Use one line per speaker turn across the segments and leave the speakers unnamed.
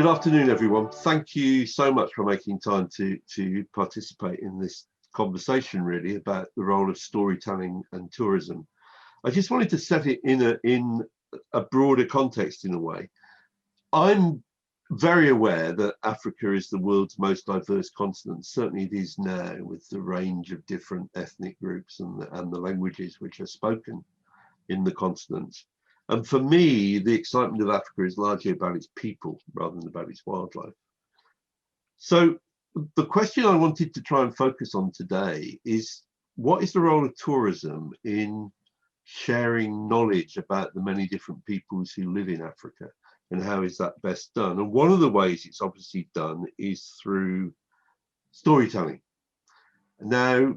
Good afternoon, everyone. Thank you so much for making time to participate in this conversation, really, about the role of storytelling and tourism. I just wanted to set it in a broader context, in a way. I'm very aware that Africa is the world's most diverse continent. Certainly it is now, with the range of different ethnic groups and the languages which are spoken in the continent. And for me, the excitement of Africa is largely about its people rather than about its wildlife. So the question I wanted to try and focus on today is, what is the role of tourism in sharing knowledge about the many different peoples who live in Africa, and how is that best done? And one of the ways it's obviously done is through storytelling. Now,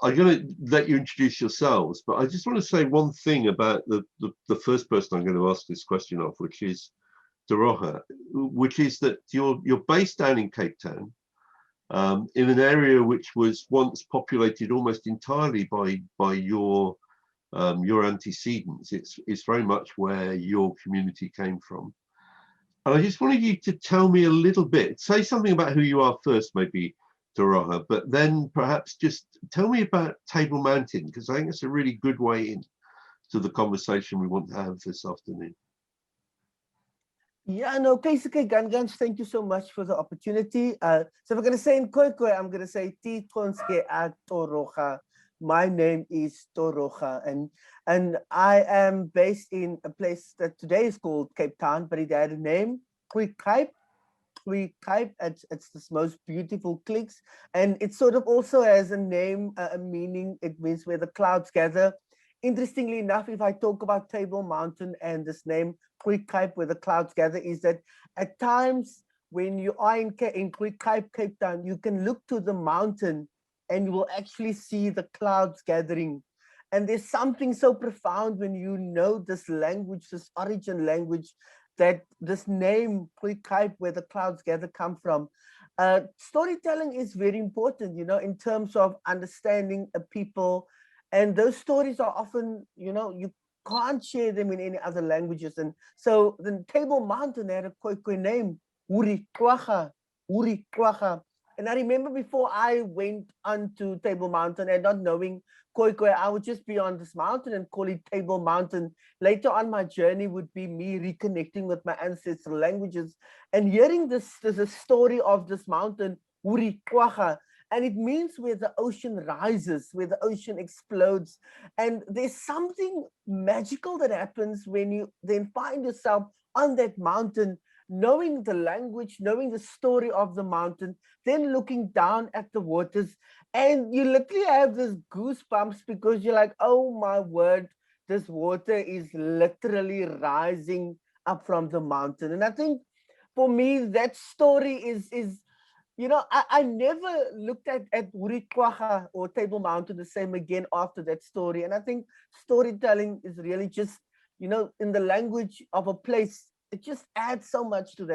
I'm going to let you introduce yourselves, but I just want to say one thing about the first person I'm going to ask this question of, which is Doroha, which is that you're based down in Cape Town, in an area which was once populated almost entirely by your antecedents. It's very much where your community came from. And I just wanted you to tell me a little bit, say something about who you are first, maybe, Doroha, but then perhaps just tell me about Table Mountain, because I think it's a really good way in to the conversation we want to have this afternoon.
Yeah, no, basically, Gangans, thank you so much for the opportunity. So if we're going to say in Khoikhoi, I'm going to say Titonske a Toroha. My name is Toroha, and I am based in a place that today is called Cape Town, but it had a name, Khoikhoi. It's this most beautiful clicks, and it sort of also has a name, a meaning. It means where the clouds gather. Interestingly enough, if I talk about Table Mountain and this name Khoikhoi, where the clouds gather, is that at times when you are in Khoikhoi, Cape Town, you can look to the mountain and you will actually see the clouds gathering. And there's something so profound when you know this language, this origin language, that this name Khoikhoi, where the clouds gather, come from. Storytelling is very important, you know, in terms of understanding a people, and those stories are often, you know, you can't share them in any other languages. And so the Table Mountain had a Khoikhoi name, Uri Kwacha. And I remember before I went onto Table Mountain and not knowing Khoikhoi, I would just be on this mountain and call it Table Mountain. Later on, my journey would be me reconnecting with my ancestral languages and hearing this story of this mountain, Uri Kwacha. And it means where the ocean rises, where the ocean explodes. And there's something magical that happens when you then find yourself on that mountain, knowing the language, knowing the story of the mountain, then looking down at the waters. And you literally have this goosebumps because you're like, oh my word, this water is literally rising up from the mountain. And I think for me, that story is you know, I never looked at Uri Kwacha or Table Mountain the same again after that story. And I think storytelling is really just, you know, in the language of a place, it just adds so much to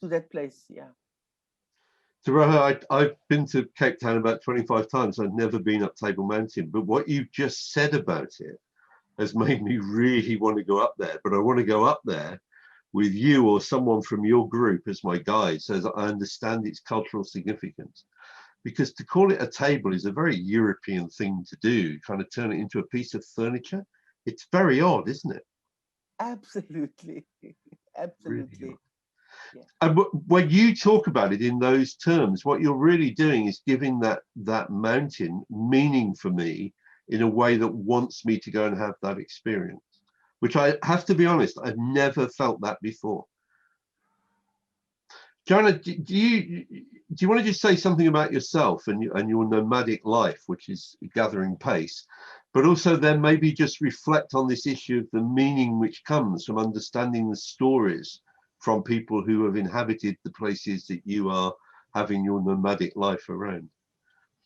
that place. Yeah.
Doroha, I've been to Cape Town about 25 times. I've never been up Table Mountain, but what you've just said about it has made me really want to go up there. But I want to go up there with you or someone from your group as my guide, so that I understand its cultural significance. Because to call it a table is a very European thing to do, kind of turn it into a piece of furniture. It's very odd, isn't it?
Absolutely. Absolutely.
Really.
Yeah.
And when you talk about it in those terms, what you're really doing is giving that mountain meaning for me in a way that wants me to go and have that experience, which I have to be honest, I've never felt that before. Joanna, do you want to just say something about yourself and your nomadic life, which is gathering pace, but also then maybe just reflect on this issue of the meaning which comes from understanding the stories from people who have inhabited the places that you are having your nomadic life around?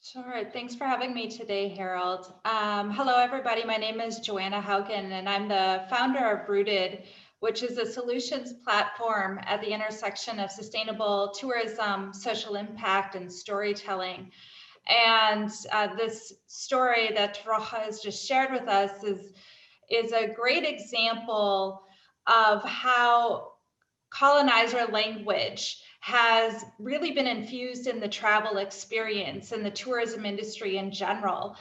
Sure. Thanks for having me today, Harold. Hello, everybody. My name is Joanna Haugen, and I'm the founder of Broaden, which is a solutions platform at the intersection of sustainable tourism, social impact, and storytelling. And this story that Doroha has just shared with us is a great example of how colonizer language has really been infused in the travel experience and the tourism industry in general.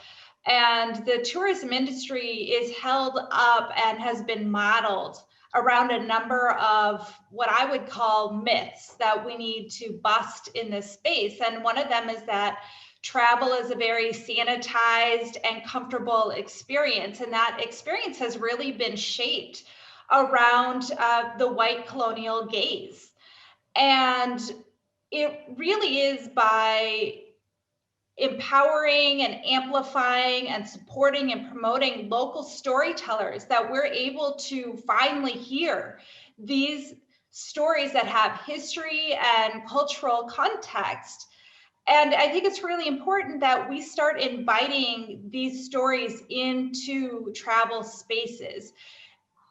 And the tourism industry is held up and has been modeled around a number of what I would call myths that we need to bust in this space. And one of them is that travel is a very sanitized and comfortable experience. And that experience has really been shaped around the white colonial gaze. And it really is by empowering and amplifying and supporting and promoting local storytellers that we're able to finally hear these stories that have history and cultural context. And I think it's really important that we start inviting these stories into travel spaces.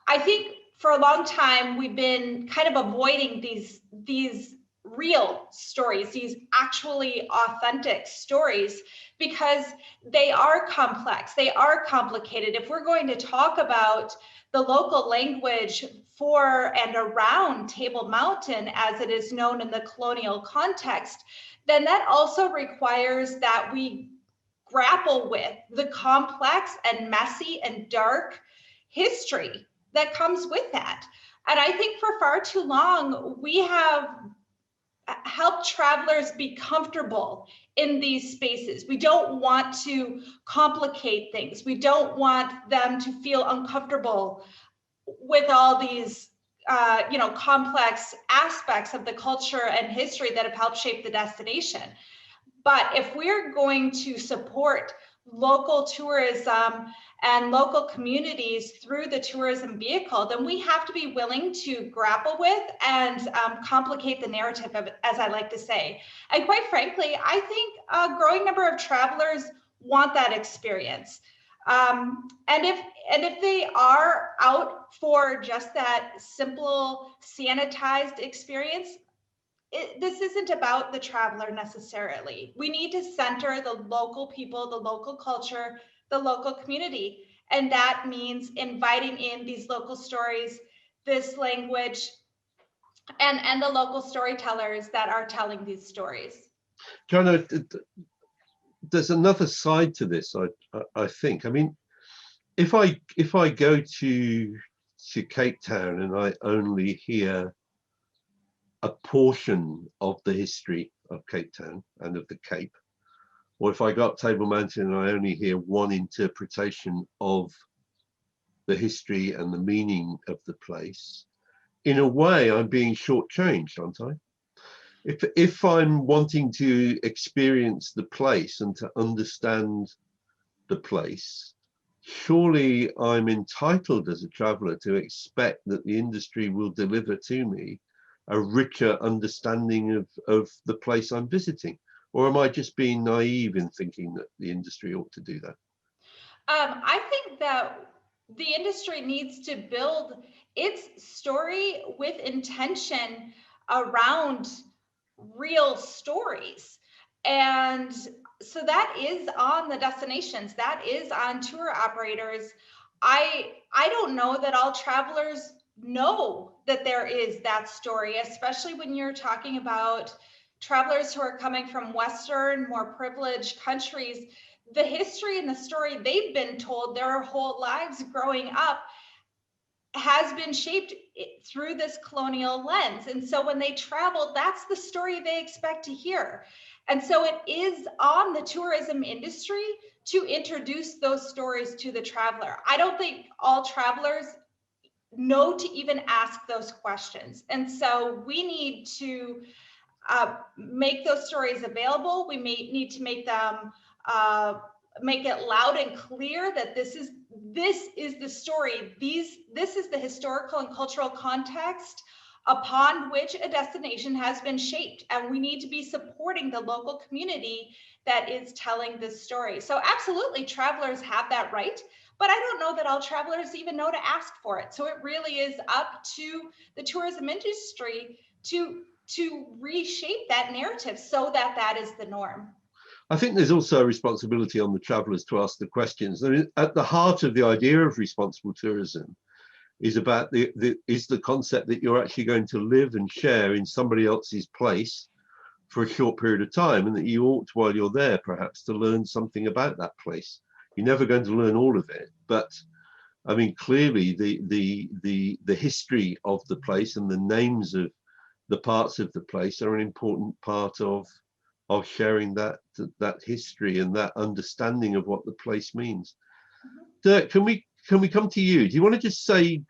I think for a long time, we've been kind of avoiding these real stories, these actually authentic stories, because they are complex, they are complicated. If we're going to talk about the local language for and around Table Mountain, as it is known in the colonial context, then that also requires that we grapple with the complex and messy and dark history that comes with that. And I think for far too long, we have helped travelers be comfortable in these spaces. We don't want to complicate things. We don't want them to feel uncomfortable with all these complex aspects of the culture and history that have helped shape the destination. But if we're going to support local tourism and local communities through the tourism vehicle, then we have to be willing to grapple with and complicate the narrative, as I like to say. And quite frankly, I think a growing number of travelers want that experience. And if they are out for just that simple sanitized experience, this isn't about the traveler necessarily. We need to center the local people, the local culture, the local community. And that means inviting in these local stories, this language, and the local storytellers that are telling these stories.
Joanna, there's another side to this, I think. I mean, if I go to Cape Town and I only hear a portion of the history of Cape Town and of the Cape, or if I go up Table Mountain and I only hear one interpretation of the history and the meaning of the place, in a way I'm being shortchanged, aren't I? If I'm wanting to experience the place and to understand the place, surely I'm entitled as a traveler to expect that the industry will deliver to me a richer understanding of the place I'm visiting. Or am I just being naive in thinking that the industry ought to do that?
I think that the industry needs to build its story with intention around real stories. And so that is on the destinations, that is on tour operators. I don't know that all travelers know that there is that story, especially when you're talking about travelers who are coming from Western, more privileged countries. The history and the story they've been told their whole lives growing up has been shaped through this colonial lens. And so when they travel, that's the story they expect to hear. And so it is on the tourism industry to introduce those stories to the traveler. I don't think all travelers know to even ask those questions. And so we need to make those stories available. We may need to make them make it loud and clear that this is the story. This is the historical and cultural context upon which a destination has been shaped, and we need to be supporting the local community that is telling this story. So absolutely, travelers have that right, but I don't know that all travelers even know to ask for it. So it really is up to the tourism industry to reshape that narrative so that that is the norm.
I think there's also a responsibility on the travelers to ask the questions. I mean, at the heart of the idea of responsible tourism is about the concept that you're actually going to live and share in somebody else's place for a short period of time, and that you ought, while you're there, perhaps to learn something about that place. You're never going to learn all of it, but I mean, clearly the history of the place and the names of the parts of the place are an important part of sharing that history and that understanding of what the place means. Dirk, can we come to you? Do you want to just say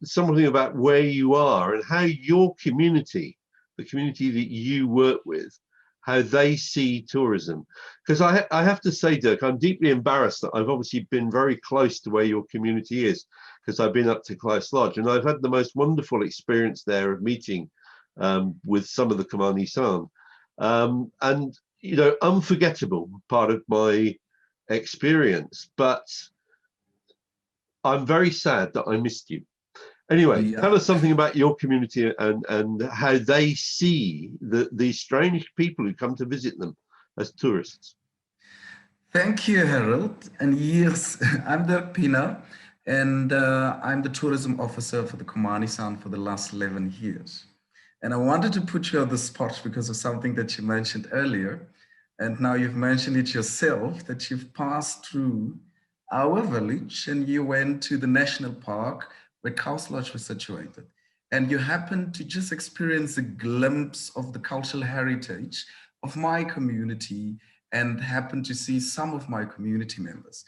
something about where you are and how your community, the community that you work with, how they see tourism? Because I have to say, Dirk, I'm deeply embarrassed that I've obviously been very close to where your community is, because I've been up to Klaus Lodge and I've had the most wonderful experience there of meeting with some of the Kumani-san. And, you know, unforgettable part of my experience, but I'm very sad that I missed you. Anyway, tell us something about your community and how they see these strange people who come to visit them as tourists.
Thank you, Harold. And yes, I'm Dirk Pina, and I'm the tourism officer for the Kumani-san for the last 11 years. And I wanted to put you on the spot because of something that you mentioned earlier. And now you've mentioned it yourself, that you've passed through our village and you went to the national park where Klaus Lodge was situated. And you happened to just experience a glimpse of the cultural heritage of my community and happened to see some of my community members.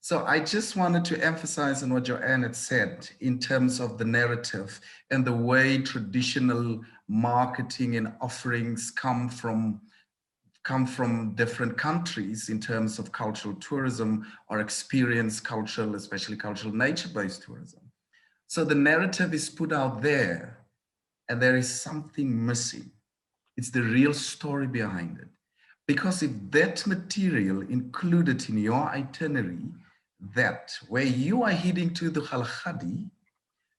So I just wanted to emphasize on what Joanne had said in terms of the narrative and the way traditional marketing and offerings come from different countries in terms of cultural tourism or experience cultural, especially cultural nature-based tourism. So the narrative is put out there and there is something missing. It's the real story behind it. Because if that material included in your itinerary, that where you are heading to the Khalkhadi,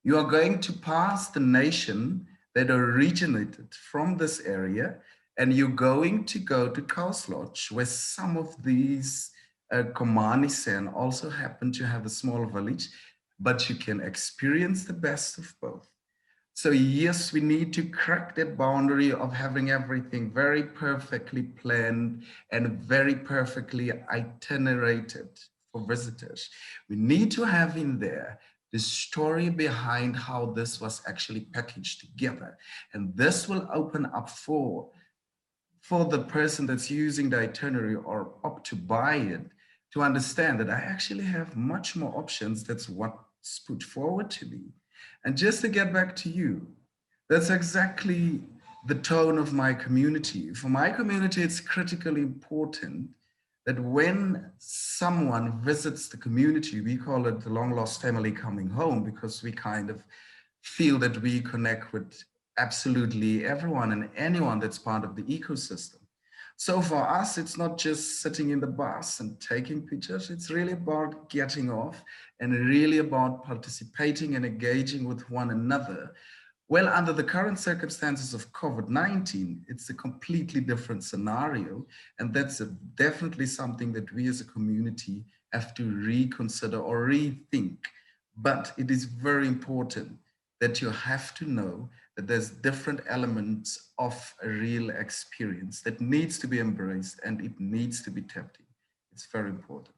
you are going to pass the nation that originated from this area, and you're going to go to Klaus Lodge, where some of these Komani-san also happen to have a small village, but you can experience the best of both. So yes, we need to crack that boundary of having everything very perfectly planned and very perfectly itinerated for visitors. We need to have in there the story behind how this was actually packaged together. And this will open up for the person that's using the itinerary or opt to buy it to understand that I actually have much more options. That's what's put forward to me. And just to get back to you, that's exactly the tone of my community. For my community, it's critically important that when someone visits the community, we call it the long lost family coming home, because we kind of feel that we connect with absolutely everyone and anyone that's part of the ecosystem. So for us, it's not just sitting in the bus and taking pictures. It's really about getting off and really about participating and engaging with one another. Well, under the current circumstances of COVID-19, it's a completely different scenario. And that's definitely something that we as a community have to reconsider or rethink. But it is very important that you have to know that there's different elements of a real experience that needs to be embraced and it needs to be tapped in. It's very important.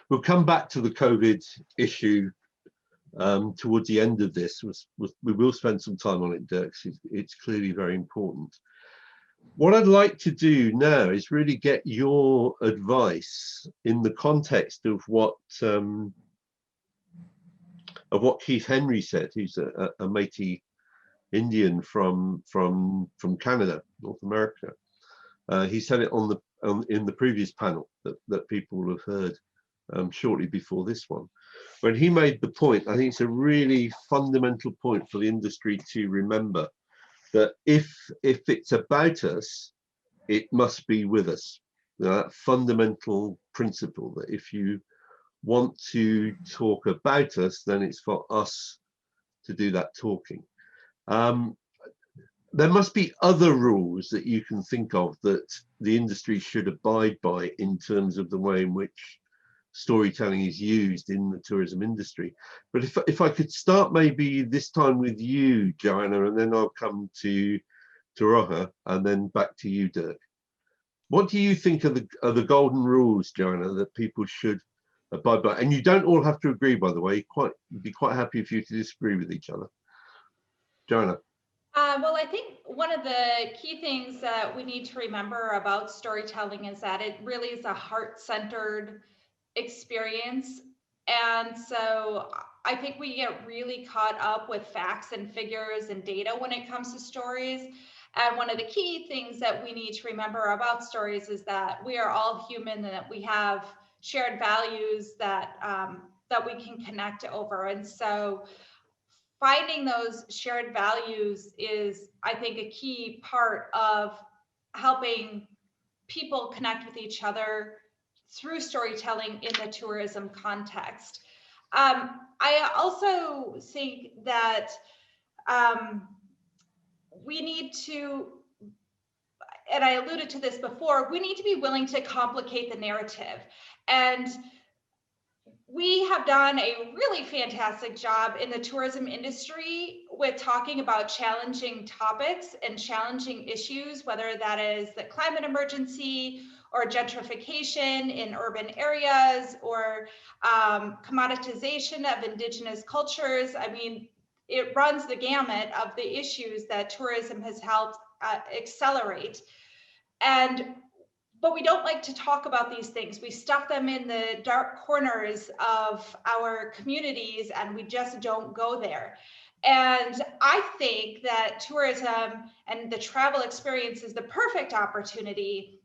We'll come back to the COVID issue towards the end of this. We will spend some time on it, Dirk. It's clearly very important. What I'd like to do now is really get your advice in the context of what Keith Henry said, who's a Métis Indian from Canada, North America. He said it in the previous panel that people will have heard shortly before this one. When he made the point, I think it's a really fundamental point for the industry to remember, that if it's about us, it must be with us. That fundamental principle that if you want to talk about us, then it's for us to do that talking. There must be other rules that you can think of that the industry should abide by in terms of the way in which storytelling is used in the tourism industry. But if I could start maybe this time with you, Joanna, and then I'll come to Roja, and then back to you, Dirk. What do you think are the golden rules, Joanna, that people should abide by? And you don't all have to agree, by the way. Be quite happy if you to disagree with each other. Joanna.
Well, I think one of the key things that we need to remember about storytelling is that it really is a heart-centered experience. And so I think we get really caught up with facts and figures and data when it comes to stories. And one of the key things that we need to remember about stories is that we are all human and that we have shared values that that we can connect over. And so finding those shared values is, I think, a key part of helping people connect with each other through storytelling in the tourism context. I also think that we need to, and I alluded to this before, we need to be willing to complicate the narrative. And we have done a really fantastic job in the tourism industry with talking about challenging topics and challenging issues, whether that is the climate emergency or gentrification in urban areas or commoditization of indigenous cultures. I mean, it runs the gamut of the issues that tourism has helped accelerate. But we don't like to talk about these things. We stuff them in the dark corners of our communities and we just don't go there. And I think that tourism and the travel experience is the perfect opportunity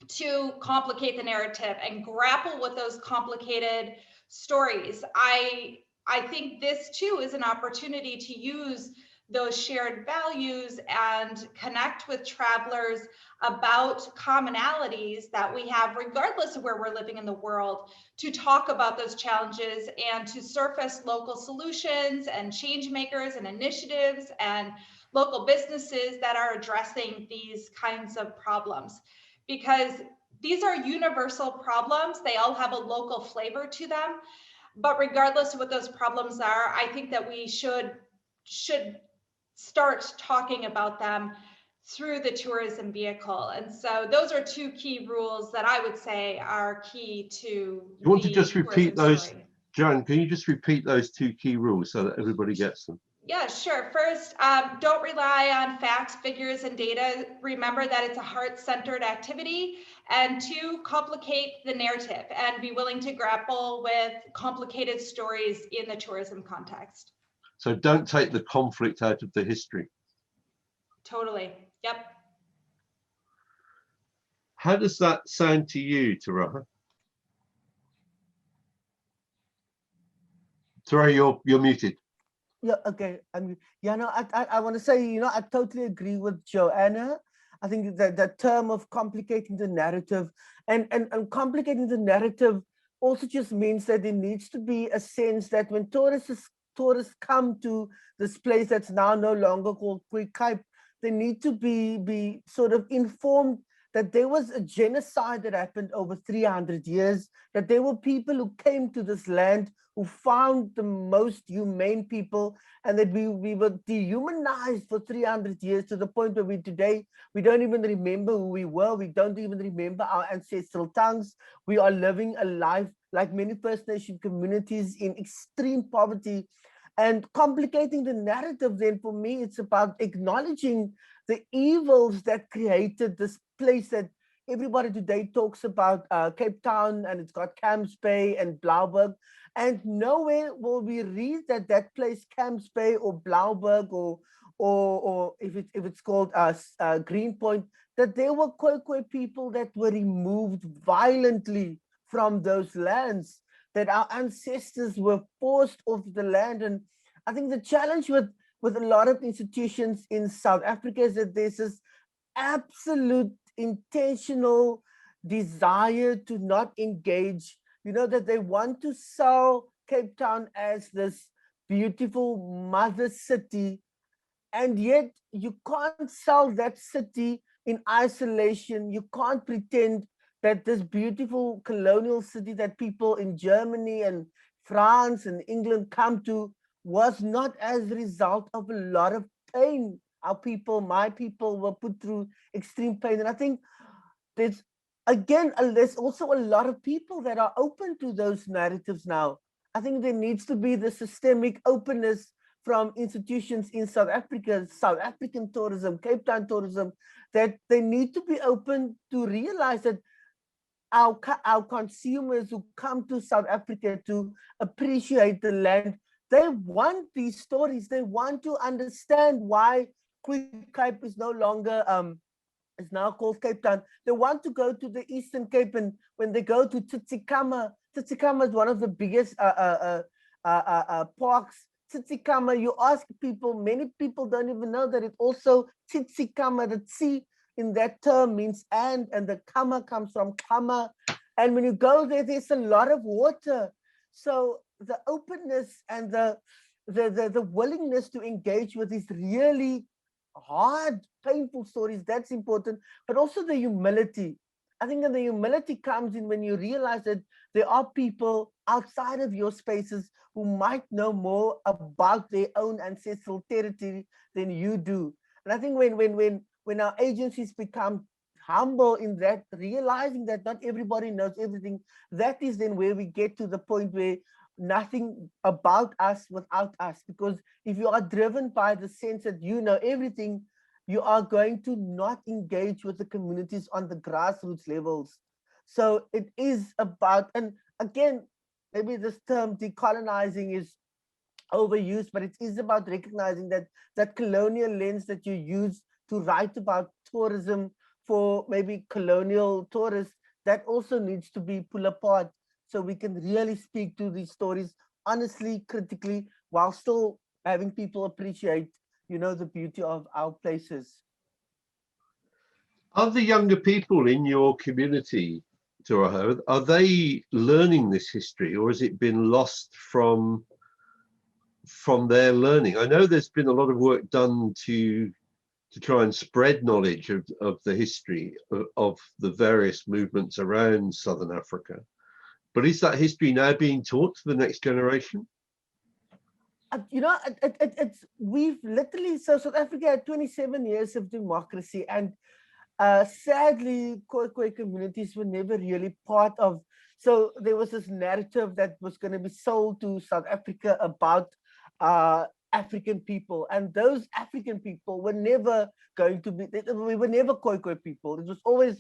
to complicate the narrative and grapple with those complicated stories. I think this too is an opportunity to use those shared values and connect with travelers about commonalities that we have regardless of where we're living in the world, to talk about those challenges and to surface local solutions and change makers and initiatives and local businesses that are addressing these kinds of problems. Because these are universal problems, they all have a local flavor to them. But regardless of what those problems are, I think that we should start talking about them through the tourism vehicle. And so those are two key rules that I would say are key to
You want to just repeat those, Joan, can you just repeat those two key rules so that everybody gets them?
Yeah, sure. First, don't rely on facts, figures, and data. Remember that it's a heart-centered activity. And two, complicate the narrative and be willing to grapple with complicated stories in the tourism context.
So don't take the conflict out of the history.
Totally. Yep.
How does that sound to you, Taraha? Taraha, you're muted.
Yeah, okay. No, I want to say, I totally agree with Joanna. I think that the term of complicating the narrative and complicating the narrative also just means that there needs to be a sense that when tourists come to this place that's now no longer called Kuikaip, they need to be sort of informed that there was a genocide that happened over 300 years, that there were people who came to this land who found the most humane people, and that we were dehumanized for 300 years to the point where today we don't even remember who we were. We don't even remember our ancestral tongues. We are living a life like many First Nation communities in extreme poverty. And complicating the narrative, then for me, it's about acknowledging the evils that created this place that everybody today talks about, Cape Town, and it's got Camps Bay and Blouberg. And nowhere will we read that place, Camps Bay or Blouberg, or if it's called Greenpoint, that there were Khoikhoi people that were removed violently from those lands, that our ancestors were forced off the land. And I think the challenge with a lot of institutions in South Africa is that there's this absolute intentional desire to not engage, that they want to sell Cape Town as this beautiful mother city, and yet you can't sell that city in isolation. You can't pretend that this beautiful colonial city that people in Germany and France and England come to was not as a result of a lot of pain. Our people, my people, were put through extreme pain. And I think there's, again, there's also a lot of people that are open to those narratives now. I think there needs to be the systemic openness from institutions in South Africa, South African tourism, Cape Town tourism, that they need to be open to realize that our consumers who come to South Africa to appreciate the land, they want these stories. They want to understand why Quick Cape is no longer is now called Cape Town. They want to go to the Eastern Cape, and when they go to Tsitsikamma, Tsitsikamma is one of the biggest parks. Tsitsikamma, you ask people, many people don't even know that it also Tsitsikamma, the Tsi in that term means and the Kama comes from Kama. And when you go there, there's a lot of water. So the openness and the willingness to engage with these really hard, painful stories, that's important, but also the humility. I think that the humility comes in when you realize that there are people outside of your spaces who might know more about their own ancestral territory than you do. And I think when our agencies become humble in that, realizing that not everybody knows everything, that is then where we get to the point where nothing about us without us. Because if you are driven by the sense that you know everything, you are going to not engage with the communities on the grassroots levels. So it is about, and again, maybe this term decolonizing is overused, but it is about recognizing that that colonial lens that you use to write about tourism for maybe colonial tourists, that also needs to be pulled apart so we can really speak to these stories honestly, critically, while still having people appreciate, you know, the beauty of our places.
Are the younger people in your community, Turaho, are they learning this history, or has it been lost from their learning? I know there's been a lot of work done to try and spread knowledge of the history of the various movements around Southern Africa. But is that history now being taught to the next generation?
You know, it's we've literally, so South Africa had 27 years of democracy, and sadly, Khoikhoi communities were never really part of. So there was this narrative that was going to be sold to South Africa about African people, and those African people were never going to be. We were never Khoikhoi people. It was always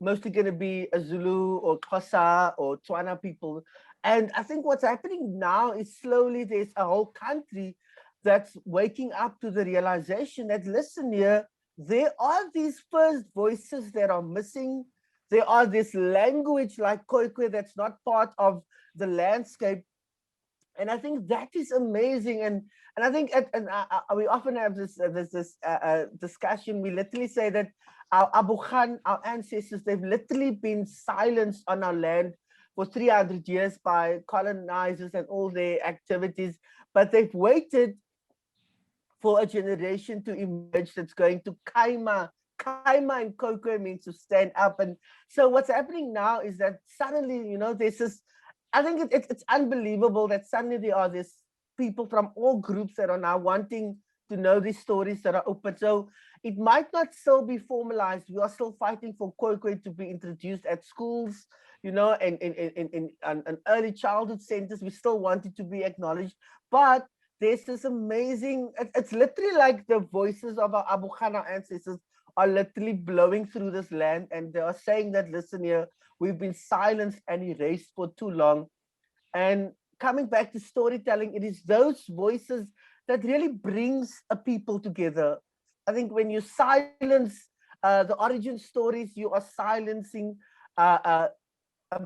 mostly going to be a Zulu or Xhosa or Tswana people. And I think what's happening now is slowly there's a whole country that's waking up to the realization that, listen here, there are these first voices that are missing. There are this language like Khoikhoi that's not part of the landscape. And I think that is amazing. And I think we often have this discussion. We literally say that our Abu Khan, our ancestors, they've literally been silenced on our land for 300 years by colonizers and all their activities, but they've waited for a generation to emerge that's going to kaima. Kaima in Khoikhoi means to stand up. And so what's happening now is that suddenly, you know, there's this, I think it's unbelievable that suddenly there are these people from all groups that are now wanting to know these stories that are open. So it might not still be formalized. We are still fighting for Khoikhoi to be introduced at schools, you know, and in early childhood centers. We still want it to be acknowledged. But there's this amazing, it's literally like the voices of our Abu Khana ancestors are literally blowing through this land, and they are saying that, listen here, we've been silenced and erased for too long. And coming back to storytelling, it is those voices that really brings a people together. I think when you silence the origin stories, you are silencing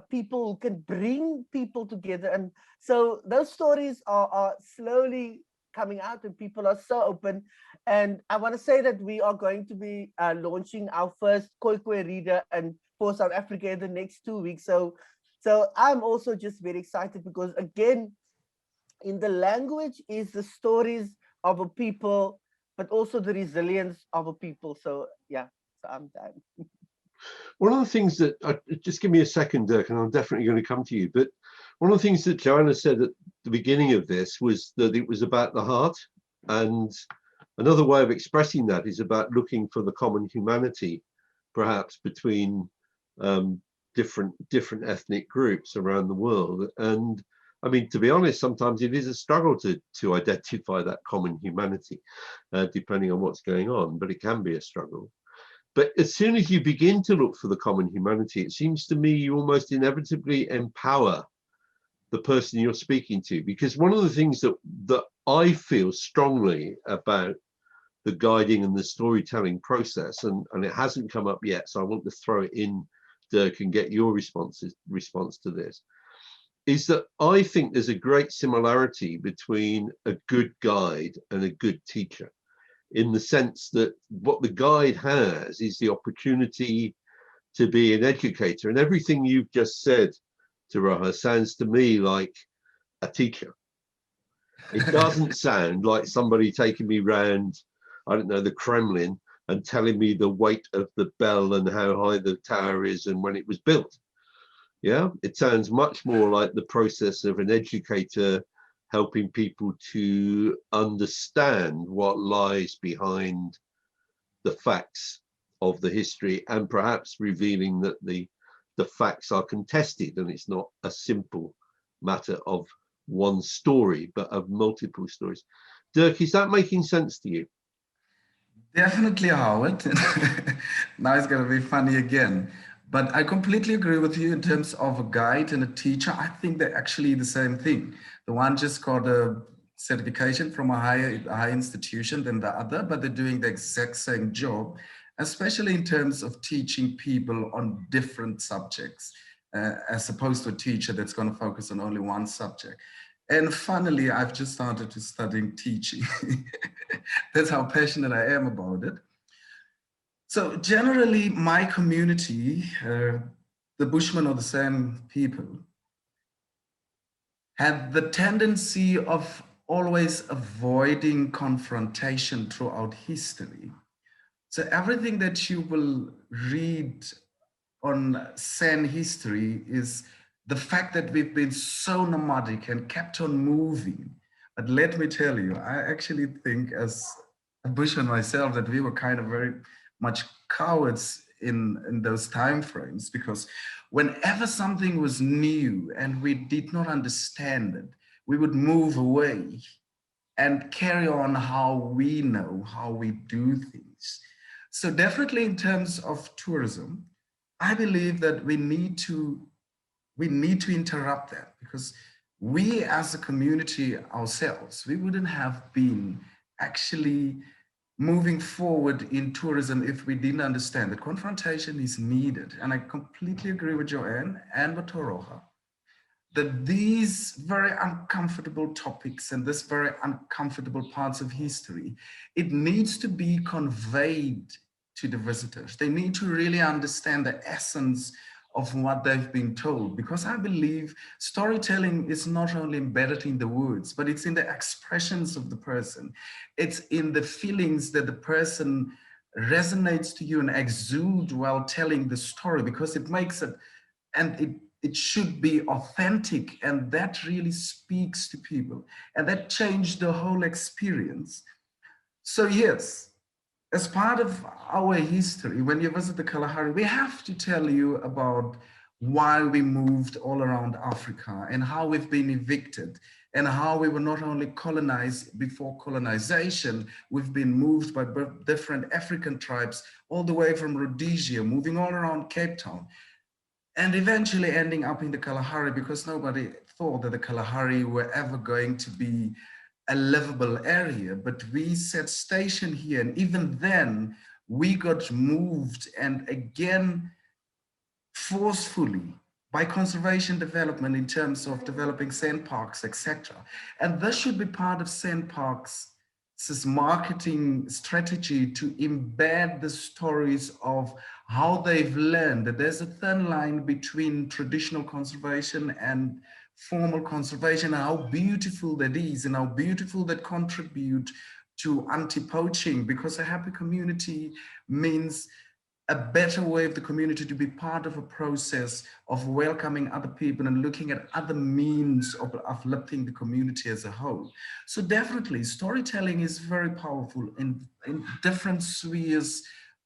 people who can bring people together. And so those stories are slowly coming out, and people are so open. And I want to say that we are going to be launching our first Khoikhoi reader and for South Africa in the next 2 weeks. So I'm also just very excited because, again, in the language is the stories of a people, but also the resilience of a people. So yeah, so I'm done.
One of the things that, just give me a second, Dirk, and I'm definitely going to come to you, but one of the things that Joanna said at the beginning of this was that it was about the heart, and another way of expressing that is about looking for the common humanity, perhaps between different ethnic groups around the world. And I mean, to be honest, sometimes it is a struggle to identify that common humanity, depending on what's going on, but it can be a struggle. But as soon as you begin to look for the common humanity, it seems to me you almost inevitably empower the person you're speaking to. Because one of the things that I feel strongly about the guiding and the storytelling process, and it hasn't come up yet, so I want to throw it in, Dirk, and get your response to this, is that I think there's a great similarity between a good guide and a good teacher, in the sense that what the guide has is the opportunity to be an educator. And everything you've just said, Taraha, sounds to me like a teacher. It doesn't sound like somebody taking me round, I don't know, the Kremlin and telling me the weight of the bell and how high the tower is and when it was built. Yeah, it sounds much more like the process of an educator helping people to understand what lies behind the facts of the history, and perhaps revealing that the facts are contested and it's not a simple matter of one story, but of multiple stories. Dirk, is that making sense to you?
Definitely, Howard. Now it's going to be funny again. But I completely agree with you in terms of a guide and a teacher. I think they're actually the same thing. The one just got a certification from a higher institution than the other, but they're doing the exact same job, especially in terms of teaching people on different subjects, as opposed to a teacher that's going to focus on only one subject. And finally, I've just started to studying teaching. That's how passionate I am about it. So generally, my community, the Bushmen or the San people, had the tendency of always avoiding confrontation throughout history. So everything that you will read on San history is the fact that we've been so nomadic and kept on moving. But let me tell you, I actually think as a Bushman myself that we were kind of very much cowards in those time frames, because whenever something was new and we did not understand it, we would move away and carry on how we know, how we do things. So definitely in terms of tourism, I believe that we need to interrupt that, because we as a community ourselves, we wouldn't have been actually moving forward in tourism if we didn't understand that confrontation is needed. And I completely agree with Joanne and with Toroha that these very uncomfortable topics and this very uncomfortable parts of history, it needs to be conveyed to the visitors. They need to really understand the essence of what they've been told, because I believe storytelling is not only embedded in the words, but it's in the expressions of the person. It's in the feelings that the person resonates to you and exude while telling the story, because it makes it, and it should be authentic, and that really speaks to people, and that changed the whole experience. So yes, as part of our history, when you visit the Kalahari, we have to tell you about why we moved all around Africa and how we've been evicted and how we were not only colonized before colonization, we've been moved by different African tribes all the way from Rhodesia, moving all around Cape Town, and eventually ending up in the Kalahari, because nobody thought that the Kalahari were ever going to be a livable area. But we set station here, and even then we got moved, and again forcefully, by conservation development in terms of developing sand parks, etc. And this should be part of sand parks' marketing strategy, to embed the stories of how they've learned that there's a thin line between traditional conservation and formal conservation, and how beautiful that is, and how beautiful that contribute to anti-poaching, because a happy community means a better way of the community to be part of a process of welcoming other people and looking at other means of uplifting the community as a whole. So definitely storytelling is very powerful in different spheres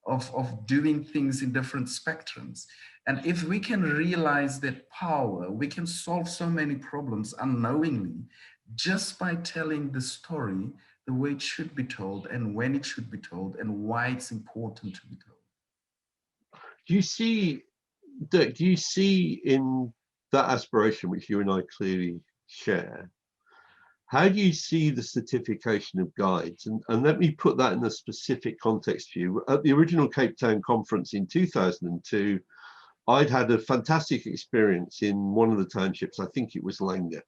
of doing things in different spectrums. And if we can realize that power, we can solve so many problems unknowingly just by telling the story the way it should be told and when it should be told and why it's important to be told.
Do you see, Dirk, do you see in that aspiration, which you and I clearly share, how do you see the certification of guides? And let me put that in a specific context for you. At the original Cape Town conference in 2002, I'd had a fantastic experience in one of the townships, I think it was Langa.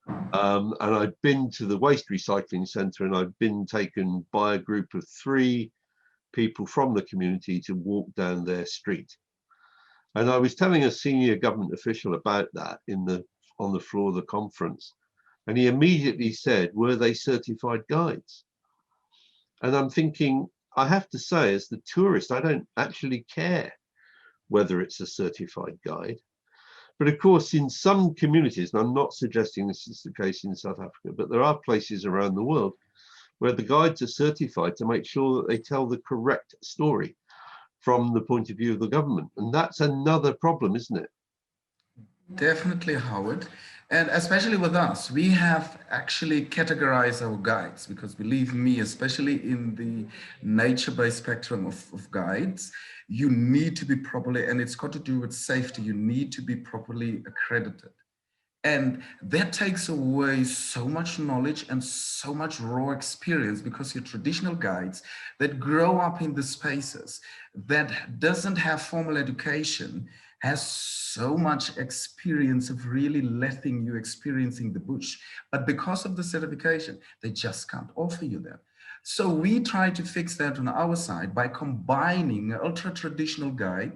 And I'd been to the waste recycling centre, and I'd been taken by a group of 3 people from the community to walk down their street. And I was telling a senior government official about that on the floor of the conference. And he immediately said, were they certified guides? And I'm thinking, I have to say, as the tourist, I don't actually care whether it's a certified guide. But of course, in some communities, and I'm not suggesting this is the case in South Africa, but there are places around the world where the guides are certified to make sure that they tell the correct story from the point of view of the government. And that's another problem, isn't it?
Definitely, Howard. And especially with us, we have actually categorized our guides because believe me, especially in the nature-based spectrum of guides, you need to be properly, and it's got to do with safety, you need to be properly accredited. And that takes away so much knowledge and so much raw experience because your traditional guides that grow up in the spaces that doesn't have formal education has so much experience of really letting you experiencing the bush. But because of the certification, they just can't offer you that. So we try to fix that on our side by combining an ultra-traditional guide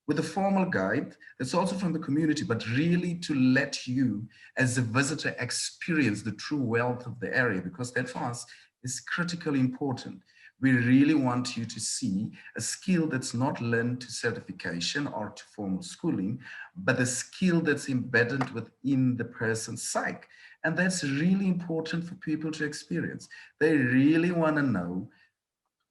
with a formal guide that's also from the community, but really to let you as a visitor experience the true wealth of the area, because that for us is critically important. We really want you to see a skill that's not learned to certification or to formal schooling, but a skill that's embedded within the person's psyche. And that's really important for people to experience. They really want to know,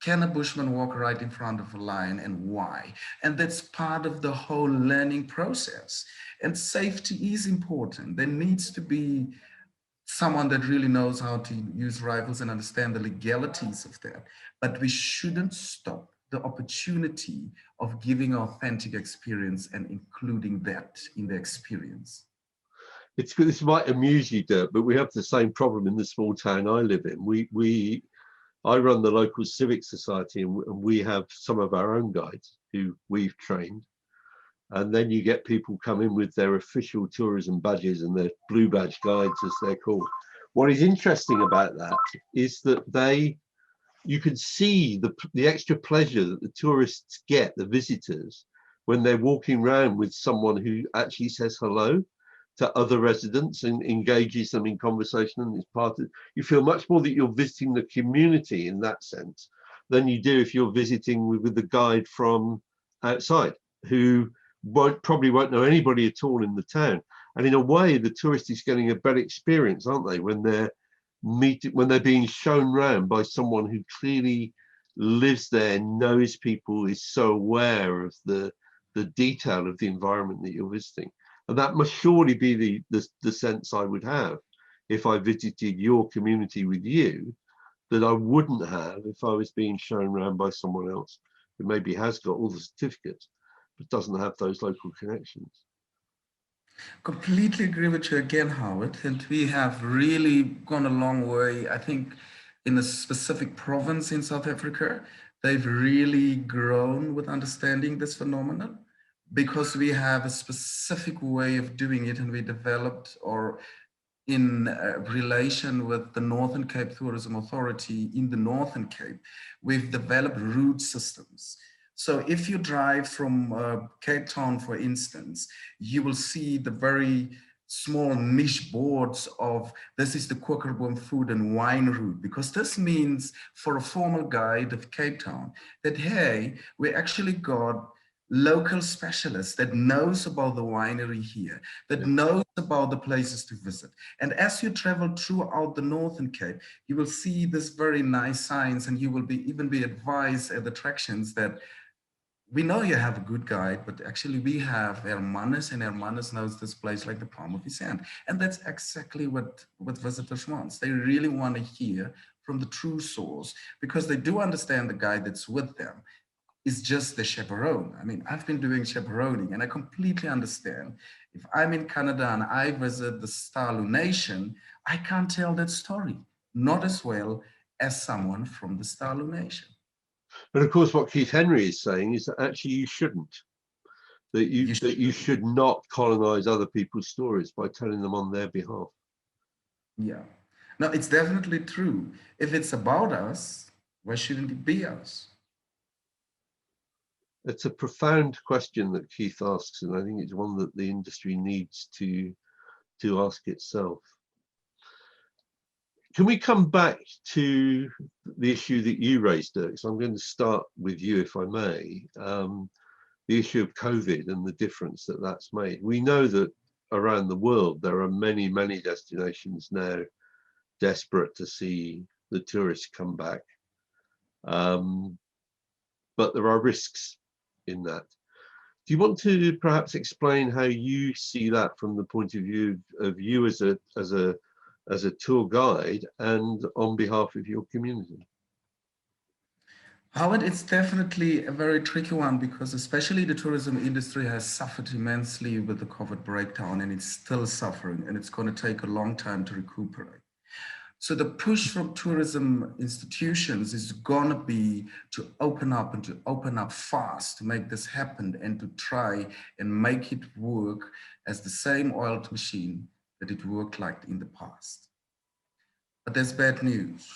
can a bushman walk right in front of a lion and why? And that's part of the whole learning process. And safety is important. There needs to be someone that really knows how to use rifles and understand the legalities of that. But we shouldn't stop the opportunity of giving authentic experience and including that in the experience.
This might amuse you, Dirk, but we have the same problem in the small town I live in. I run the local civic society, and we have some of our own guides who we've trained. And then you get people come in with their official tourism badges and their blue badge guides, as they're called. What is interesting about that is that you can see the extra pleasure that the tourists get, the visitors, when they're walking around with someone who actually says hello to other residents and engages them in conversation, and it's part of, you feel much more that you're visiting the community in that sense than you do if you're visiting with the guide from outside, who probably won't know anybody at all in the town. And in a way, the tourist is getting a better experience, aren't they, when they're being shown around by someone who clearly lives there, knows people, is so aware of the detail of the environment that you're visiting. And that must surely be the sense I would have if I visited your community with you, that I wouldn't have if I was being shown around by someone else who maybe has got all the certificates, but doesn't have those local connections.
Completely agree with you again, Howard. And we have really gone a long way. I think in a specific province in South Africa, they've really grown with understanding this phenomenon because we have a specific way of doing it, and we developed, or in relation with the Northern Cape Tourism Authority in the Northern Cape, we've developed route systems. So if you drive from Cape Town, for instance, you will see the very small niche boards of this is the Kokerboom food and wine route, because this means for a formal guide of Cape Town that, hey, we actually got local specialists that knows about the winery here, that knows about the places to visit. And as you travel throughout the Northern Cape, you will see this very nice signs, and you will even be advised at attractions that we know you have a good guide, but actually we have Hermanus, and Hermanus knows this place like the palm of his hand. And that's exactly what visitors want. They really want to hear from the true source, because they do understand the guide that's with them is just the chaperone. I mean, I've been doing chaperoning, and I completely understand. If I'm in Canada and I visit the Star Lunation, I can't tell that story, not as well as someone from the Star Lunation.
And of course, what Keith Henry is saying is that actually you shouldn't, that you should not colonize other people's stories by telling them on their behalf.
Yeah, no, it's definitely true. If it's about us, why shouldn't it be us?
It's a profound question that Keith asks, and I think it's one that the industry needs to ask itself. Can we come back to the issue that you raised, Dirk? So I'm going to start with you, if I may. The issue of COVID and the difference that that's made. We know that around the world, there are many, many destinations now desperate to see the tourists come back. But there are risks in that. Do you want to perhaps explain how you see that from the point of view of you as a tour guide and on behalf of your community?
Howard, it's definitely a very tricky one, because especially the tourism industry has suffered immensely with the COVID breakdown, and it's still suffering, and it's going to take a long time to recuperate. So the push from tourism institutions is going to be to open up, and to open up fast to make this happen, and to try and make it work as the same oiled machine that it worked like in the past. But there's bad news.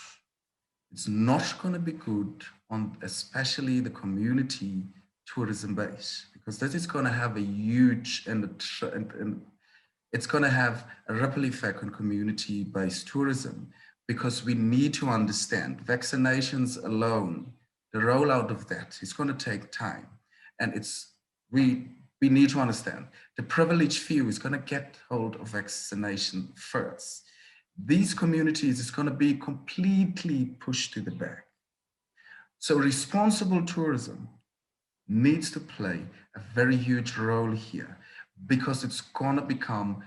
It's not going to be good on especially the community tourism base, because that is going to have a huge and it's going to have a ripple effect on community-based tourism, because we need to understand vaccinations alone, the rollout of that is going to take time. And we need to understand the privileged few is going to get hold of vaccination first. These communities is going to be completely pushed to the back. So responsible tourism needs to play a very huge role here, because it's going to become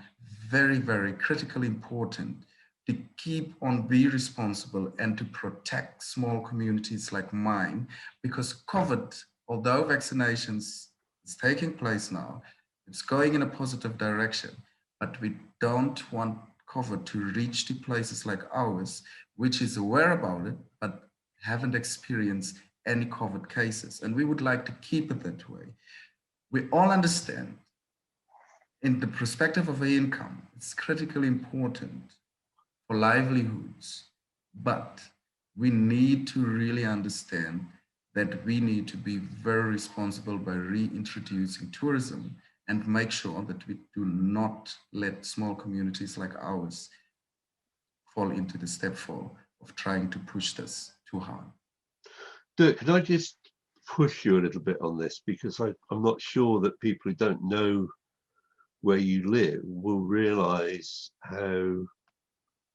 very, very critically important to keep on being responsible and to protect small communities like mine, because COVID, although vaccinations is taking place now, it's going in a positive direction, but we don't want COVID to reach to places like ours, which is aware about it, but haven't experienced any COVID cases. And we would like to keep it that way. We all understand in the perspective of income, it's critically important for livelihoods, but we need to really understand that we need to be very responsible by reintroducing tourism, and make sure that we do not let small communities like ours fall into the stepfall of trying to push this too hard.
Dirk, can I just push you a little bit on this, because I'm not sure that people who don't know where you live will realize how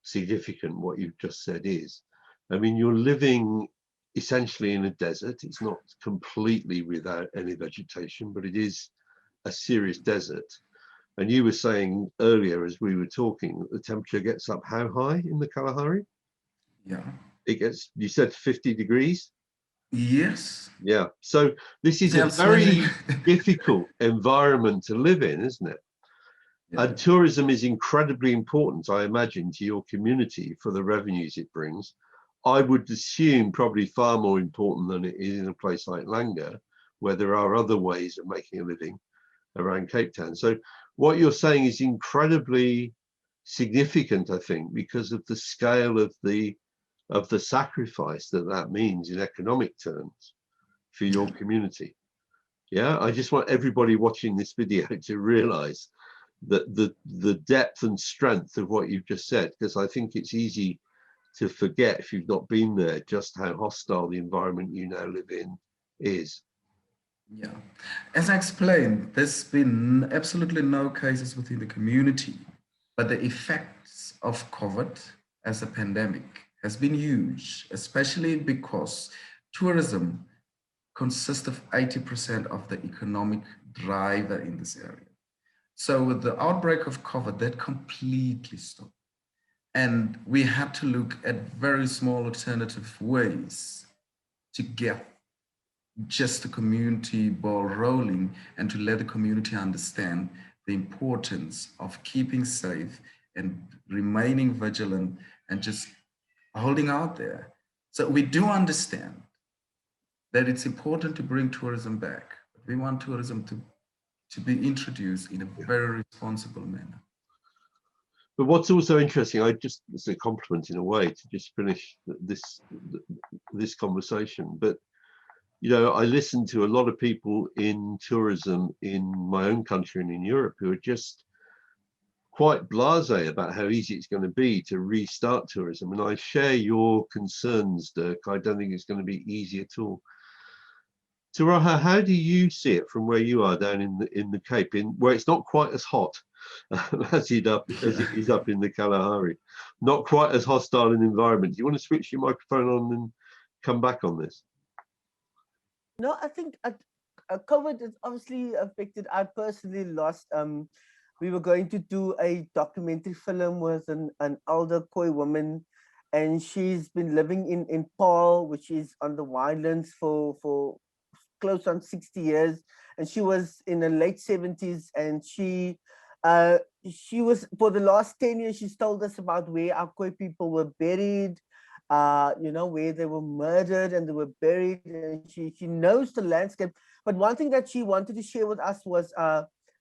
significant what you've just said is. I mean, you're living essentially in a desert. It's not completely without any vegetation, but it is a serious desert. And you were saying earlier, as we were talking, that the temperature gets up how high in the Kalahari?
Yeah.
It gets, you said 50 degrees?
Yes.
Yeah. So this is a very difficult environment to live in, isn't it? Yeah. And tourism is incredibly important, I imagine, to your community for the revenues it brings. I would assume probably far more important than it is in a place like Langa, where there are other ways of making a living around Cape Town. So what you're saying is incredibly significant, I think, because of the scale of the sacrifice that means in economic terms for your community. Yeah, I just want everybody watching this video to realize the depth and strength of what you've just said, because I think it's easy to forget, if you've not been there, just how hostile the environment you now live in is.
Yeah, as I explained, there's been absolutely no cases within the community, but the effects of COVID as a pandemic has been huge, especially because tourism consists of 80% of the economic driver in this area. So with the outbreak of COVID, that completely stopped. And we had to look at very small alternative ways to get just the community ball rolling and to let the community understand the importance of keeping safe and remaining vigilant and just holding out there. So we do understand that it's important to bring tourism back. We want tourism to be introduced in a very responsible manner.
But what's also interesting, it's a compliment in a way to just finish this conversation, but you know, I listen to a lot of people in tourism in my own country and in Europe who are just quite blasé about how easy it's going to be to restart tourism. And I share your concerns, Dirk. I don't think it's going to be easy at all. Taraha, how do you see it from where you are down in the Cape, where it's not quite as hot as it is up in the Kalahari, not quite as hostile an environment? Do you want to switch your microphone on and come back on this?
No, I think COVID has obviously affected. I personally lost. We were going to do a documentary film with an elder Khoi woman, and she's been living in Paarl, which is on the Winelands for close on 60 years, and she was in her late 70s, and she was, for the last 10 years, she's told us about where our Khoi people were buried, you know, where they were murdered and they were buried, and she knows the landscape. But one thing that she wanted to share with us was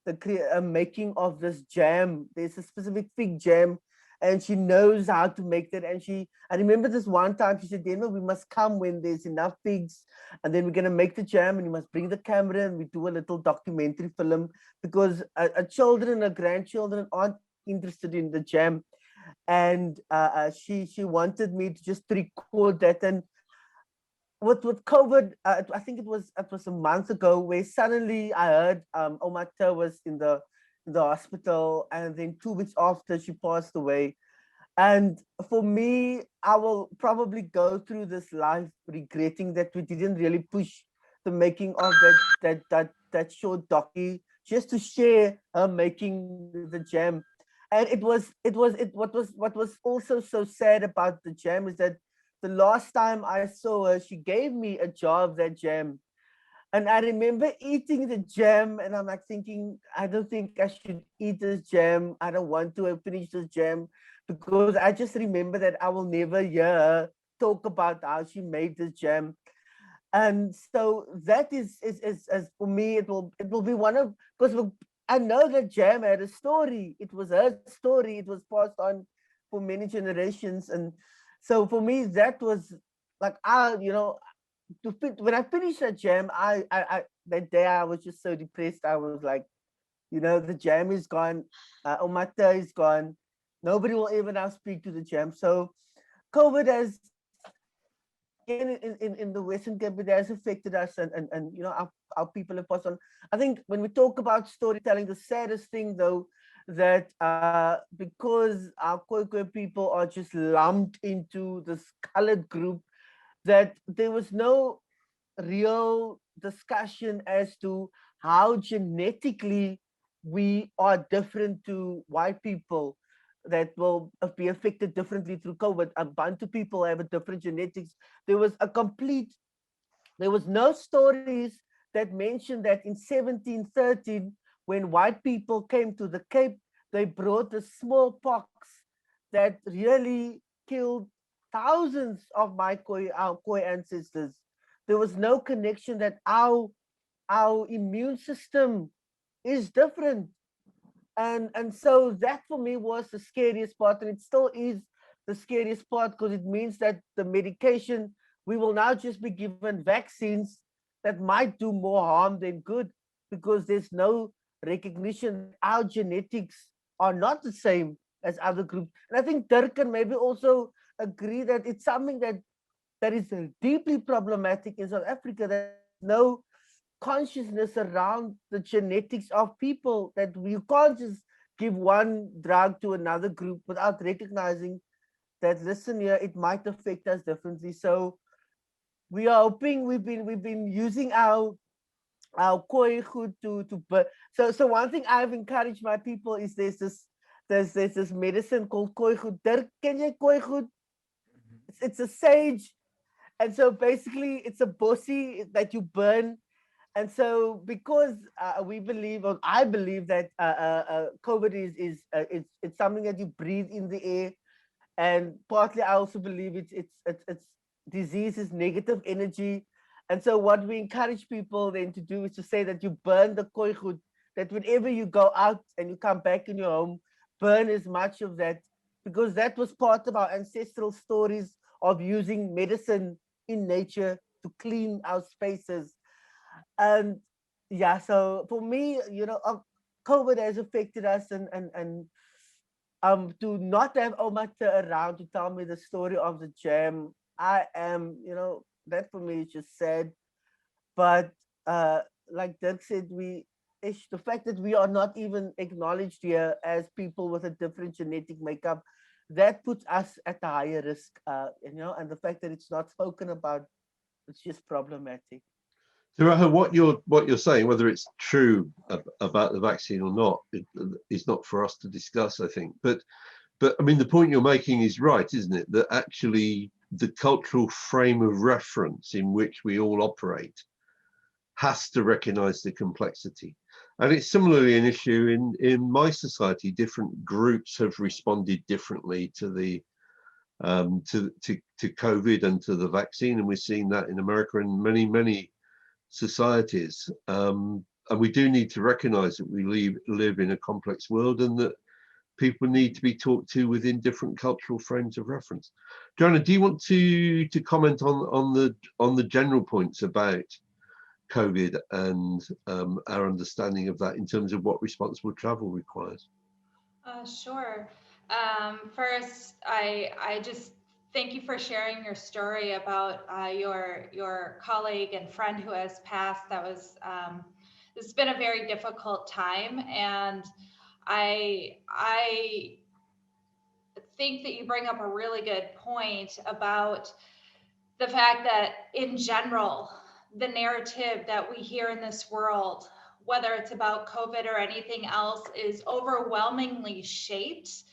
the making of this jam. There's a specific fig jam, and she knows how to make that. And I remember this one time she said, Denver, we must come when there's enough figs, and then we're going to make the jam, and you must bring the camera, and we do a little documentary film, because our children and our grandchildren aren't interested in the jam. And she wanted me to just record that. And with COVID, I think it was a month ago, where suddenly I heard Omata was in the hospital, and then 2 weeks after she passed away. And for me, I will probably go through this life regretting that we didn't really push the making of that short docu, just to share her making the jam. And what was also so sad about the jam is that the last time I saw her, she gave me a jar of that jam. And I remember eating the jam, and I'm like thinking, I don't think I should eat this jam. I don't want to finish this jam, because I just remember that I will never hear her talk about how she made this jam. And so that is for me, it will be one of, because I know that jam had a story. It was her story. It was passed on for many generations. And so for me, that was like, when I finished that jam, I that day I was just so depressed. I was like, you know, the jam is gone. Omata is gone. Nobody will ever now speak to the jam. So COVID has, in the Western Cape, it has affected us, and you know, our people have passed on. I think when we talk about storytelling, the saddest thing though, that because our Khoi people are just lumped into this colored group, that there was no real discussion as to how genetically we are different to white people, that will be affected differently through COVID. Bantu people have a different genetics. There was no stories that mentioned that in 1713, when white people came to the Cape, they brought the smallpox that really killed thousands of our Khoi ancestors. There was no connection that our immune system is different. And so that for me was the scariest part, and it still is the scariest part, because it means that the medication, we will now just be given vaccines that might do more harm than good, because there's no recognition our genetics are not the same as other groups. And I think Dirk can maybe also agree that it's something that is deeply problematic in South Africa, that no consciousness around the genetics of people, that we can't just give one drug to another group without recognizing that, listen here, it might affect us differently. So we are hoping, we've been using our koi goed so one thing I've encouraged my people is there's this medicine called koi goed. Dirk, ken jy koi goed? It's a sage, and so basically it's a bossy that you burn. And so because we believe, or I believe, that COVID it's something that you breathe in the air, and partly I also believe it's disease is negative energy. And so what we encourage people then to do is to say that you burn the koi goed, that whenever you go out and you come back in your home, burn as much of that, because that was part of our ancestral stories of using medicine in nature to clean our spaces. And yeah, so for me, COVID has affected us, and to not have Omata around to tell me the story of the jam, I am, that for me is just sad. But like Dirk said, the fact that we are not even acknowledged here as people with a different genetic makeup, that puts us at a higher risk, and the fact that it's not spoken about, it's just problematic.
So Raha, what you're saying, whether it's true about the vaccine or not, is not for us to discuss, I think. But I mean, the point you're making is right, isn't it? That actually the cultural frame of reference in which we all operate has to recognise the complexity. And it's similarly an issue in my society. Different groups have responded differently to the to COVID and to the vaccine, and we're seeing that in America and many societies. And we do need to recognise that we live in a complex world, and that people need to be talked to within different cultural frames of reference. Joanna, do you want to comment on the general points about COVID and our understanding of that in terms of what responsible travel requires?
Sure. First, I just thank you for sharing your story about your colleague and friend who has passed. That was it's been a very difficult time, and I think that you bring up a really good point about the fact that in general, the narrative that we hear in this world, whether it's about COVID or anything else, is overwhelmingly shaped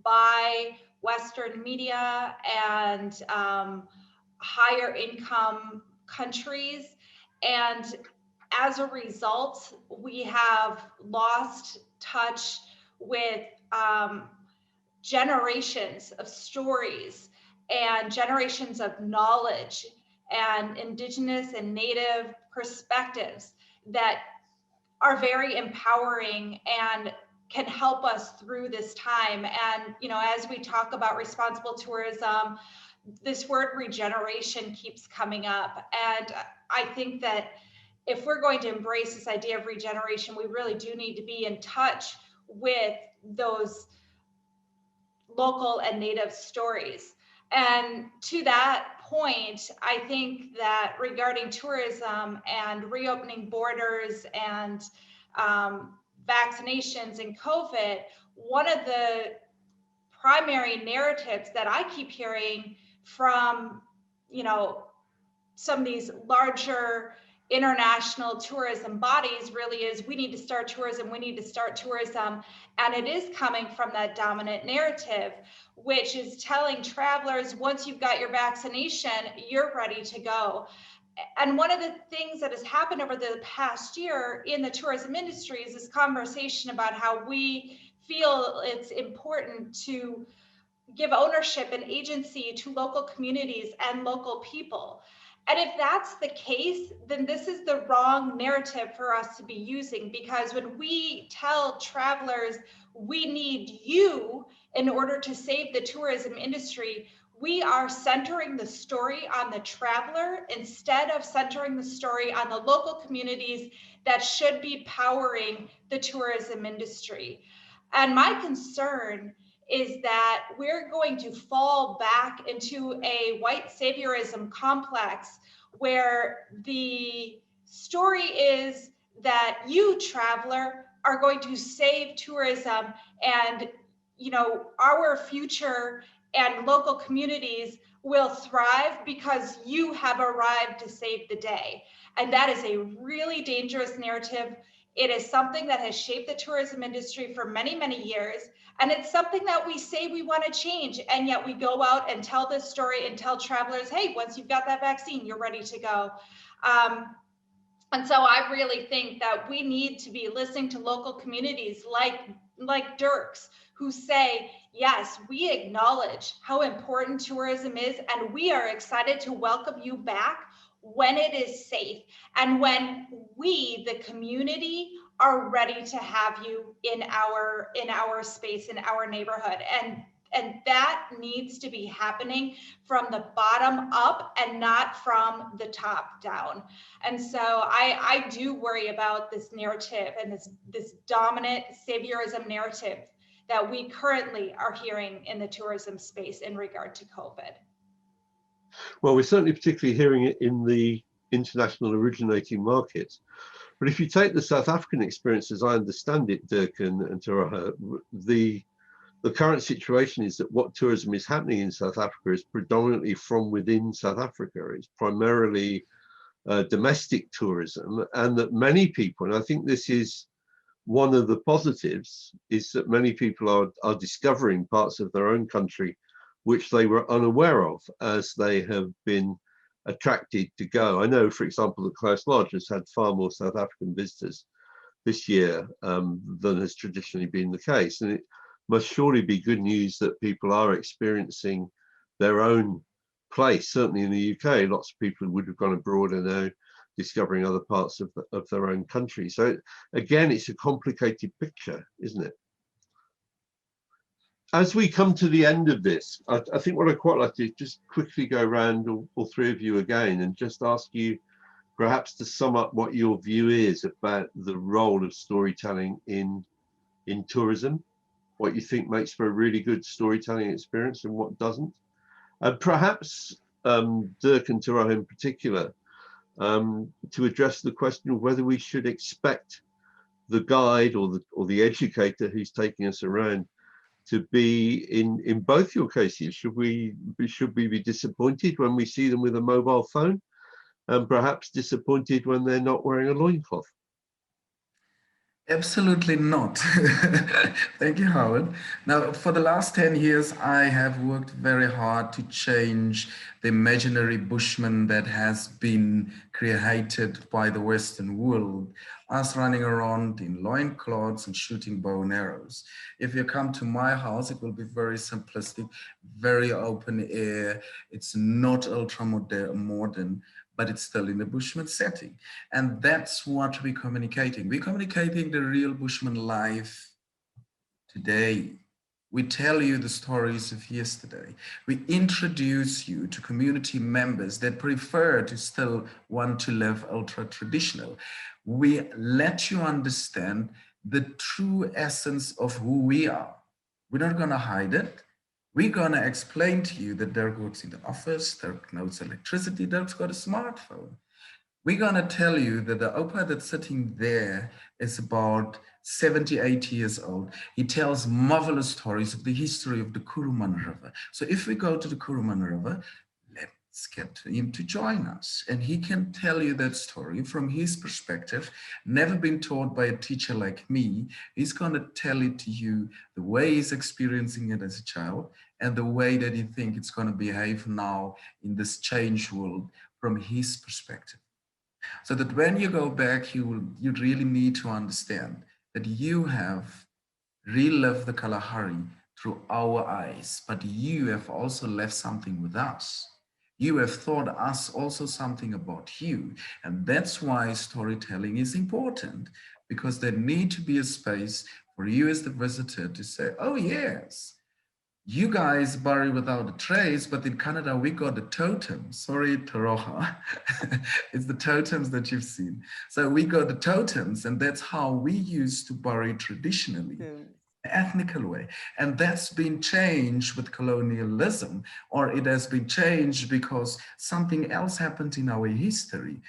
by Western media and higher income countries. And as a result, we have lost touch with generations of stories and generations of knowledge and indigenous and native perspectives that are very empowering and can help us through this time. And, as we talk about responsible tourism, this word regeneration keeps coming up. And I think that if we're going to embrace this idea of regeneration, we really do need to be in touch with those local and native stories. And to that point, I think that regarding tourism and reopening borders and vaccinations and COVID, one of the primary narratives that I keep hearing from, some of these larger international tourism bodies really is, we need to start tourism, we need to start tourism. And it is coming from that dominant narrative, which is telling travelers, once you've got your vaccination, you're ready to go. And one of the things that has happened over the past year in the tourism industry is this conversation about how we feel it's important to give ownership and agency to local communities and local people. And if that's the case, then this is the wrong narrative for us to be using, because when we tell travelers we need you in order to save the tourism industry, we are centering the story on the traveler instead of centering the story on the local communities that should be powering the tourism industry. And my concern is that we're going to fall back into a white saviorism complex where the story is that you, traveler, are going to save tourism, and our future and local communities will thrive because you have arrived to save the day. And that is a really dangerous narrative. It is something that has shaped the tourism industry for many, many years. And it's something that we say we want to change. And yet we go out and tell this story and tell travelers, hey, once you've got that vaccine, you're ready to go. And so I really think that we need to be listening to local communities like Dirk's, who say, yes, we acknowledge how important tourism is, and we are excited to welcome you back when it is safe and when we, the community, are ready to have you in our space, in our neighborhood. And that needs to be happening from the bottom up and not from the top down. And so I do worry about this narrative and this dominant saviorism narrative that we currently are hearing in the tourism space in regard to COVID.
Well, we're certainly particularly hearing it in the international originating markets. But if you take the South African experience, as I understand it, Dirk and Taraha, the current situation is that what tourism is happening in South Africa is predominantly from within South Africa. It's primarily domestic tourism, and that many people, and I think this is one of the positives, is that many people are discovering parts of their own country which they were unaware of as they have been attracted to go. I know, for example, that Klaus Lodge has had far more South African visitors this year than has traditionally been the case. And it must surely be good news that people are experiencing their own place. Certainly in the UK, lots of people would have gone abroad and now discovering other parts of their own country. So again, it's a complicated picture, isn't it? As we come to the end of this, I think what I'd quite like to do is just quickly go around all three of you again and just ask you perhaps to sum up what your view is about the role of storytelling in tourism, what you think makes for a really good storytelling experience and what doesn't. And perhaps Dirk and Taraha in particular, to address the question of whether we should expect the guide or the educator who's taking us around to be in both your cases. Should we be disappointed when we see them with a mobile phone, and perhaps disappointed when they're not wearing a loincloth?
Absolutely not. Thank you, Howard. Now, for the last 10 years, I have worked very hard to change the imaginary bushman that has been created by the Western world, us running around in loincloths and shooting bow and arrows. If you come to my house, it will be very simplistic, very open air. It's not ultra modern, but it's still in the bushman setting. And that's what we're communicating. We're communicating the real bushman life today. We tell you the stories of yesterday. We introduce you to community members that prefer to still want to live ultra traditional. We let you understand the true essence of who we are. We're not going to hide it. We're going to explain to you that Dirk works in the office, Dirk knows electricity, Dirk's got a smartphone. We're going to tell you that the Opa that's sitting there is about 70, 80 years old. He tells marvelous stories of the history of the Kuruman River. So if we go to the Kuruman River, let's get him to join us. And he can tell you that story from his perspective, never been taught by a teacher like me. He's going to tell it to you the way he's experiencing it as a child and the way that he thinks it's going to behave now in this changed world from his perspective. So that when you go back, you really need to understand that you have relived the Kalahari through our eyes, but you have also left something with us. You have taught us also something about you. And that's why storytelling is important, because there needs to be a space for you as the visitor to say, oh yes, you guys bury without a trace, but in Canada, we got the totems. Sorry, Taroha. It's the totems that you've seen. So we got the totems, and that's how we used to bury traditionally. Ethnical way, and that's been changed with colonialism, or it has been changed because something else happened in our history.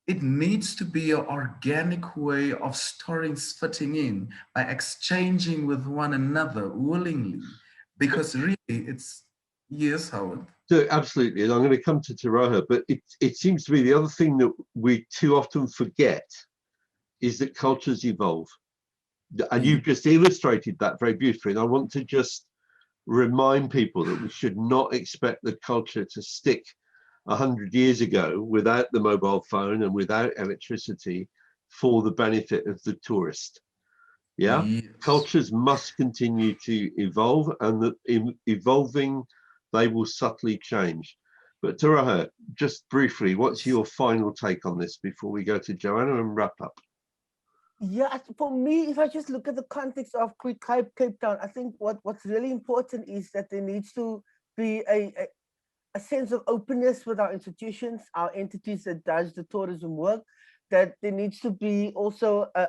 It needs to be an organic way of stories fitting in by exchanging with one another willingly, because really it's, yes, Howard.
So absolutely, and I'm going to come to Taraha, but it seems to me the other thing that we too often forget is that cultures evolve. And you've just illustrated that very beautifully. And I want to just remind people that we should not expect the culture to stick 100 years ago without the mobile phone and without electricity for the benefit of the tourist. Yeah,
Yes.
Cultures must continue to evolve, and that in evolving, they will subtly change. But Taraha, just briefly, what's your final take on this before we go to Joanna and wrap up?
Yeah, for me, if I just look at the context of Cape Town, I think what's really important is that there needs to be a sense of openness with our institutions, our entities that does the tourism work, that there needs to be also a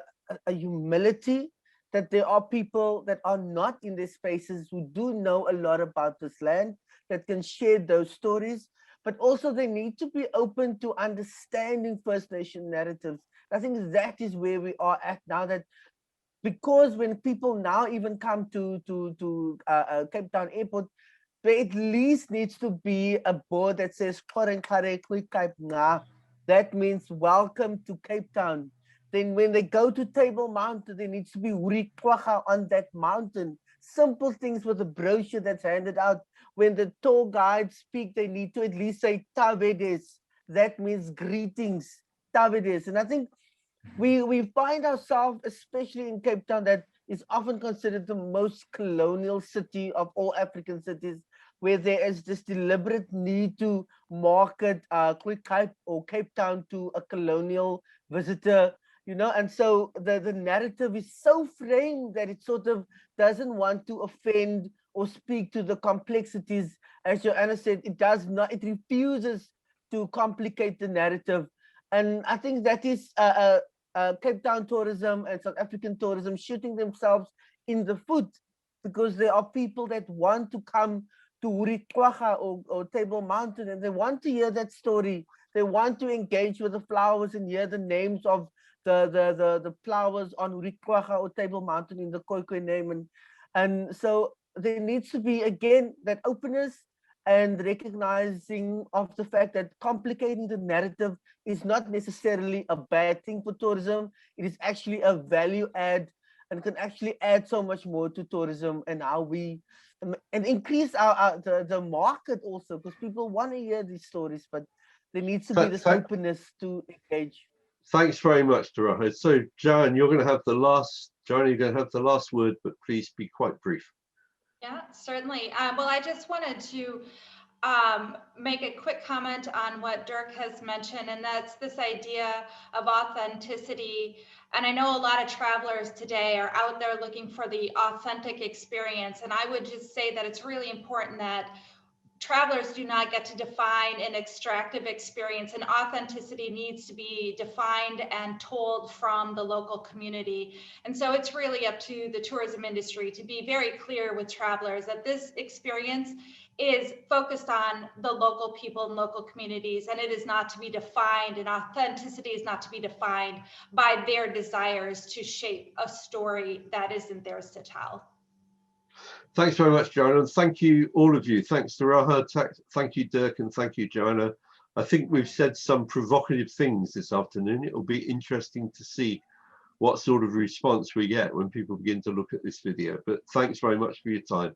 humility, that there are people that are not in these spaces who do know a lot about this land, that can share those stories, but also they need to be open to understanding First Nation narratives. I think that is where we are at now, that because when people now even come to Cape Town Airport, there at least needs to be a board that says that means welcome to Cape Town. Then when they go to Table Mountain, there needs to be Urikwaha on that mountain. Simple things with a brochure that's handed out. When the tour guides speak, they need to at least say Tavedes. That means greetings, Tavedes. And I think we find ourselves, especially in Cape Town, that is often considered the most colonial city of all African cities, where there is this deliberate need to market Cape or Cape Town to a colonial visitor, and so the narrative is so framed that it sort of doesn't want to offend or speak to the complexities. As Joanna said, it refuses to complicate the narrative. And I think that is Cape Town tourism and South African tourism shooting themselves in the foot, because there are people that want to come to Urikwaha or Table Mountain, and they want to hear that story. They want to engage with the flowers and hear the names of the flowers on Urikwaha or Table Mountain in the Khoikhoi name. And so there needs to be, again, that openness and recognizing of the fact that complicating the narrative is not necessarily a bad thing for tourism. It is actually a value add and can actually add so much more to tourism and how we and increase the market also, because people want to hear these stories, but there needs to be this openness to engage.
Thanks very much, Taraha. So, Joanne, you're going to have the last. Joanne, you're going to have the last word, but please be quite brief.
Yeah, certainly. Well, I just wanted to make a quick comment on what Dirk has mentioned, and that's this idea of authenticity. And I know a lot of travelers today are out there looking for the authentic experience. And I would just say that it's really important that travelers do not get to define an extractive experience, and authenticity needs to be defined and told from the local community. And so it's really up to the tourism industry to be very clear with travelers that this experience is focused on the local people and local communities, and it is not to be defined, and authenticity is not to be defined by their desires to shape a story that isn't theirs to tell.
Thanks very much, Joanna, and thank you, all of you. Thanks, Taraha, thank you, Dirk, and thank you, Joanna. I think we've said some provocative things this afternoon. It'll be interesting to see what sort of response we get when people begin to look at this video. But thanks very much for your time.